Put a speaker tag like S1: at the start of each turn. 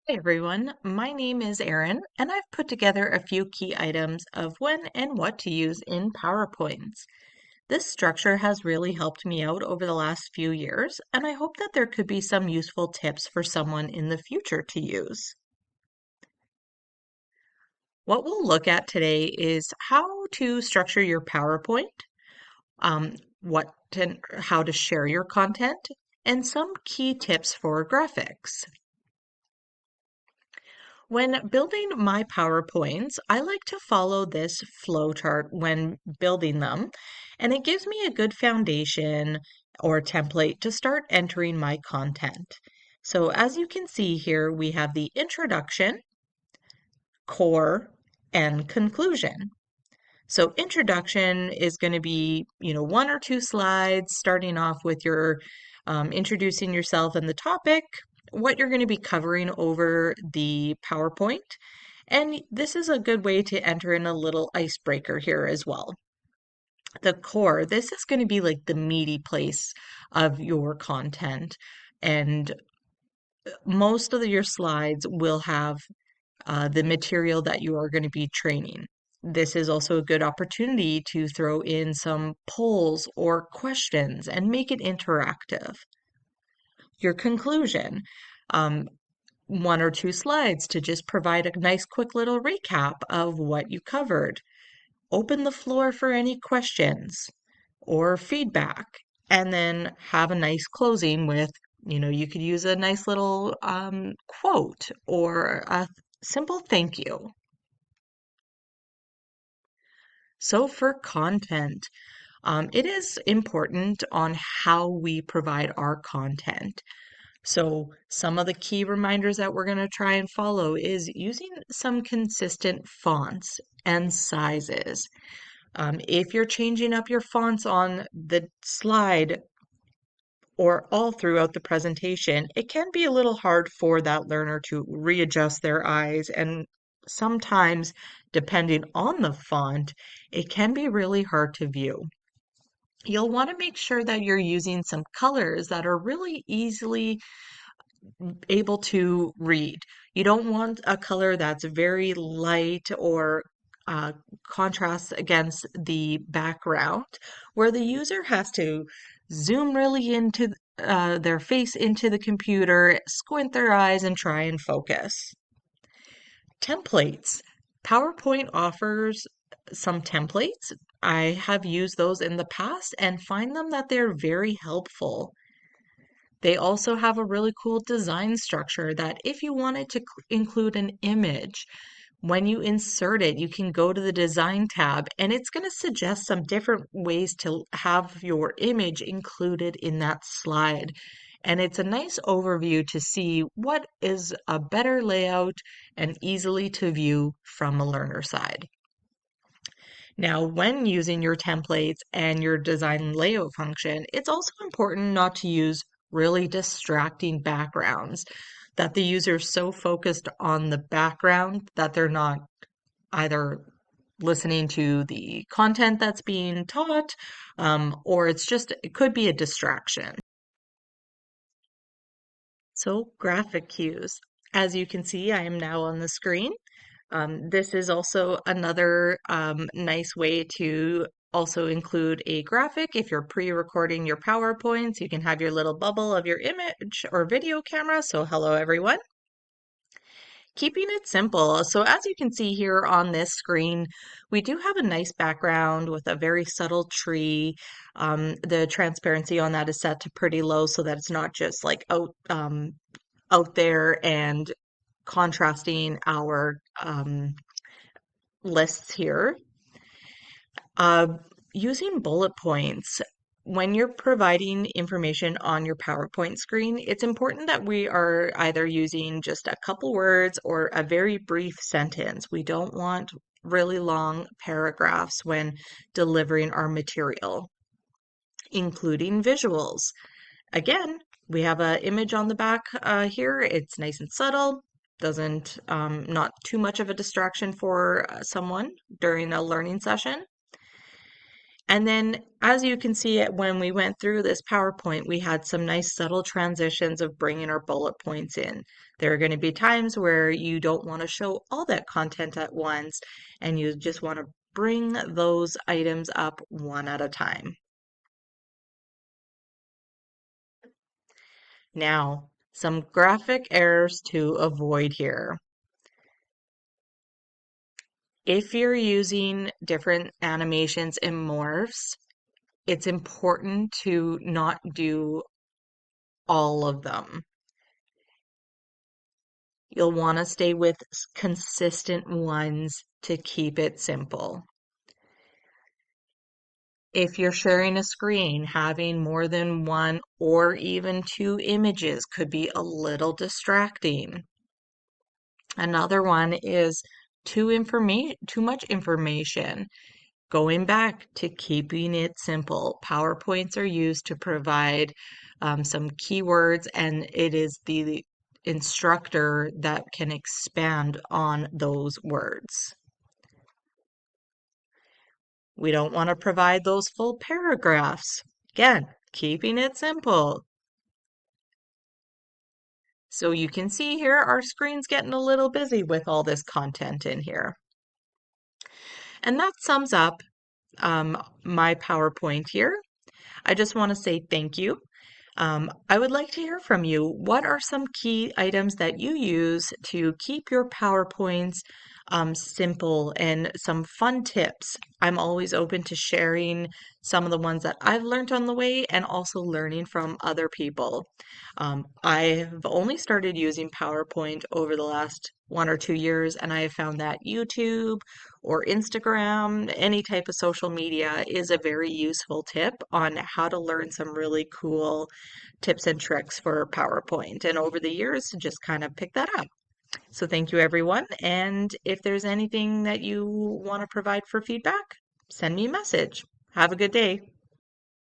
S1: Hey everyone, my name is Erin, and I've put together a few key items of when and what to use in PowerPoints. This structure has really helped me out over the last few years, and I hope that there could be some useful tips for someone in the future to use. What we'll look at today is how to structure your PowerPoint, um, how to share your content, and some key tips for graphics. When building my PowerPoints, I like to follow this flowchart when building them, and it gives me a good foundation or template to start entering my content. So as you can see here, we have the introduction, core, and conclusion. So introduction is going to be, one or two slides starting off with your introducing yourself and the topic, what you're going to be covering over the PowerPoint. And this is a good way to enter in a little icebreaker here as well. The core, this is going to be like the meaty place of your content. And most of your slides will have the material that you are going to be training. This is also a good opportunity to throw in some polls or questions and make it interactive. Your conclusion, um, one or two slides to just provide a nice quick little recap of what you covered. Open the floor for any questions or feedback, and then have a nice closing with, you could use a nice little quote or a simple thank you. So for content, it is important on how we provide our content. So some of the key reminders that we're going to try and follow is using some consistent fonts and sizes. If you're changing up your fonts on the slide or all throughout the presentation, it can be a little hard for that learner to readjust their eyes. And sometimes, depending on the font, it can be really hard to view. You'll want to make sure that you're using some colors that are really easily able to read. You don't want a color that's very light or uh, contrasts against the background, where the user has to zoom really into their face into the computer, squint their eyes, and try and focus. Templates. PowerPoint offers some templates. I have used those in the past and find them that they're very helpful. They also have a really cool design structure that if you wanted to include an image, when you insert it, you can go to the design tab and it's going to suggest some different ways to have your image included in that slide. And it's a nice overview to see what is a better layout and easily to view from a learner side. Now, when using your templates and your design layout function, it's also important not to use really distracting backgrounds, that the user is so focused on the background that they're not either listening to the content that's being taught, or it could be a distraction. So, graphic cues. As you can see, I am now on the screen. This is also another nice way to also include a graphic. If you're pre-recording your PowerPoints, you can have your little bubble of your image or video camera. So hello, everyone. Keeping it simple. So as you can see here on this screen, we do have a nice background with a very subtle tree. The transparency on that is set to pretty low so that it's not just like out there and contrasting our lists here. Uh, Using bullet points, when you're providing information on your PowerPoint screen, it's important that we are either using just a couple words or a very brief sentence. We don't want really long paragraphs when delivering our material, including visuals. Again, we have an image on the back here. It's nice and subtle, doesn't not too much of a distraction for someone during a learning session. And then, as you can see, when we went through this PowerPoint, we had some nice subtle transitions of bringing our bullet points in. There are going to be times where you don't want to show all that content at once, and you just want to bring those items up one at a time. Now, some graphic errors to avoid here. If you're using different animations and morphs, it's important to not do all of them. You'll want to stay with consistent ones to keep it simple. If you're sharing a screen, having more than one or even two images could be a little distracting. Another one is too much information. Going back to keeping it simple. PowerPoints are used to provide some keywords, and it is the instructor that can expand on those words. We don't want to provide those full paragraphs. Again, keeping it simple. So you can see here our screen's getting a little busy with all this content in here. And that sums up my PowerPoint here. I just want to say thank you. I would like to hear from you. What are some key items that you use to keep your PowerPoints simple and some fun tips? I'm always open to sharing some of the ones that I've learned on the way and also learning from other people. I've only started using PowerPoint over the last 1 or 2 years, and I have found that YouTube or Instagram, any type of social media, is a very useful tip on how to learn some really cool tips and tricks for PowerPoint. And over the years, just kind of pick that up. So thank you, everyone. And if there's anything that you want to provide for feedback, send me a message. Have a good day.